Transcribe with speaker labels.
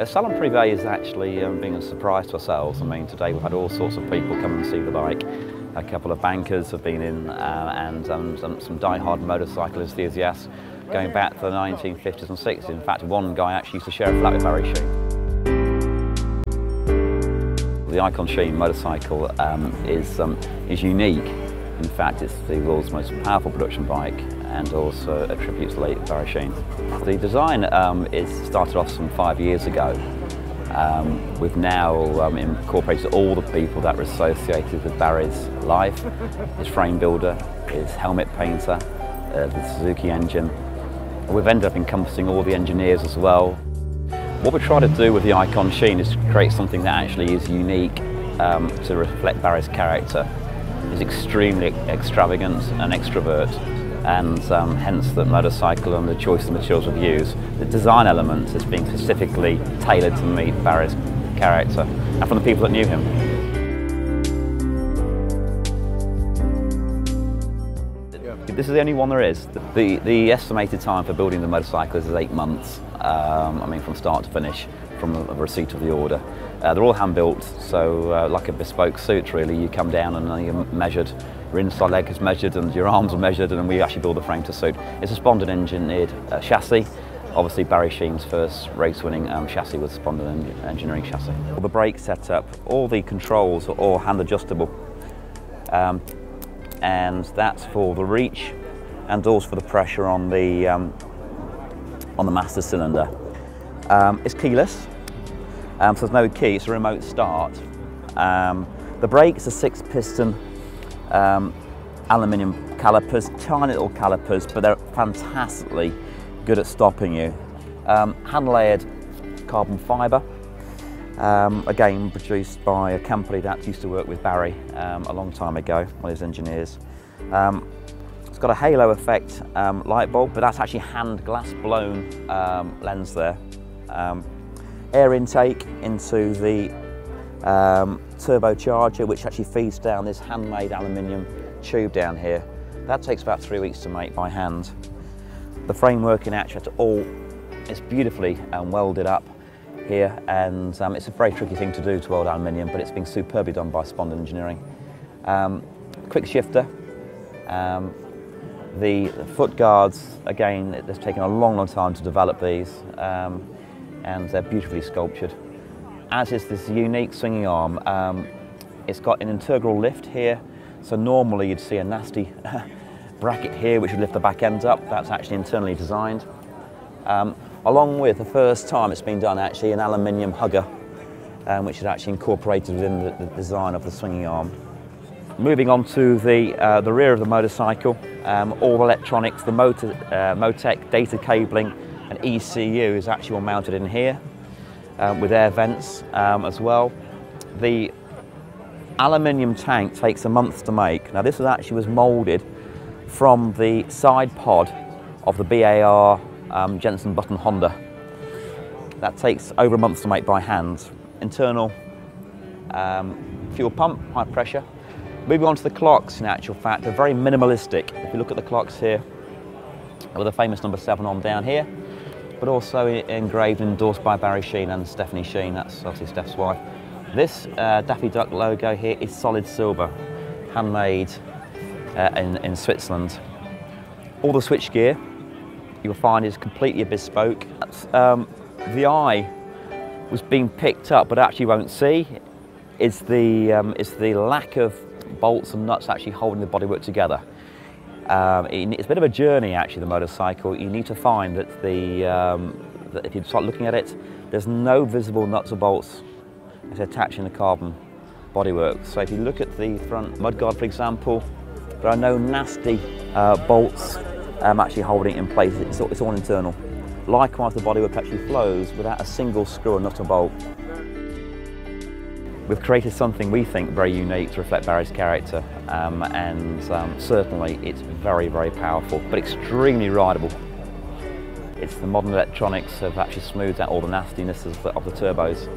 Speaker 1: Salon Privé is actually being a surprise to ourselves. I mean, today we've had all sorts of people come and see the bike. A couple of bankers have been in and some die-hard motorcycle enthusiasts going back to the 1950s and 60s. In fact, one guy actually used to share a flat with Barry Sheene. The Icon Sheene motorcycle is unique. In fact, it's the world's most powerful production bike and also a tribute to the late Barry Sheene. The design is started off some 5 years ago. We've now incorporated all the people that were associated with Barry's life, his frame builder, his helmet painter, the Suzuki engine. We've ended up encompassing all the engineers as well. What we try to do with the Icon Sheene is to create something that actually is unique to reflect Barry's character. He's extremely extravagant and extrovert, and hence the motorcycle and the choice of materials we've used. The design element has been specifically tailored to meet Barry's character and from the people that knew him. This is the only one there is. The estimated time for building the motorcycle is 8 months. I mean, from start to finish, from the receipt of the order. They're all hand-built, so like a bespoke suit really, you come down and you're measured, your inside leg is measured and your arms are measured, and we actually build the frame to suit. It's a Spondon engineered chassis. Obviously Barry Sheene's first race-winning chassis was Spondon engineering chassis. All the brake setup, all the controls are all hand adjustable, and that's for the reach and also for the pressure on the master cylinder. It's keyless. So there's no key, it's a remote start. The brakes are 6-piston aluminium calipers, tiny little calipers, but they're fantastically good at stopping you. Hand-layered carbon fibre, again produced by a company that used to work with Barry a long time ago, one of his engineers. It's got a halo effect light bulb, but that's actually hand glass blown lens there. Air intake into the turbocharger, which actually feeds down this handmade aluminium tube down here. That takes about 3 weeks to make by hand. The framework in actually is beautifully welded up here, and it's a very tricky thing to do to weld aluminium, but it's been superbly done by Spondon Engineering. Quick shifter. The foot guards, again, it's taken a long time to develop these. And they're beautifully sculptured. As is this unique swinging arm. It's got an integral lift here, so normally you'd see a nasty bracket here which would lift the back end up. That's actually internally designed. Along with, the first time it's been done, actually an aluminium hugger, which is actually incorporated within the design of the swinging arm. Moving on to the rear of the motorcycle, all electronics, the Motec data cabling and ECU is actually all mounted in here with air vents as well. The aluminium tank takes a month to make. Now this was moulded from the side pod of the BAR Jensen Button Honda. That takes over a month to make by hand. Internal fuel pump, high pressure. Moving on to the clocks, in actual fact, they're very minimalistic. If you look at the clocks here, with the famous number 7 on down here, but also engraved and endorsed by Barry Sheene and Stephanie Sheene, that's obviously Steph's wife. This Daffy Duck logo here is solid silver, handmade in Switzerland. All the switchgear you'll find is completely bespoke. The eye was being picked up but actually won't see is the lack of bolts and nuts actually holding the bodywork together. It's a bit of a journey actually, the motorcycle. You need to find that that if you start looking at it, there's no visible nuts or bolts attaching the carbon bodywork. So if you look at the front mudguard, for example, there are no nasty bolts actually holding it in place. It's all internal. Likewise, the bodywork actually flows without a single screw or nut or bolt. We've created something we think very unique to reflect Barry's character, and certainly it's very, very powerful, but extremely rideable. It's the modern electronics have actually smoothed out all the nastiness of the turbos.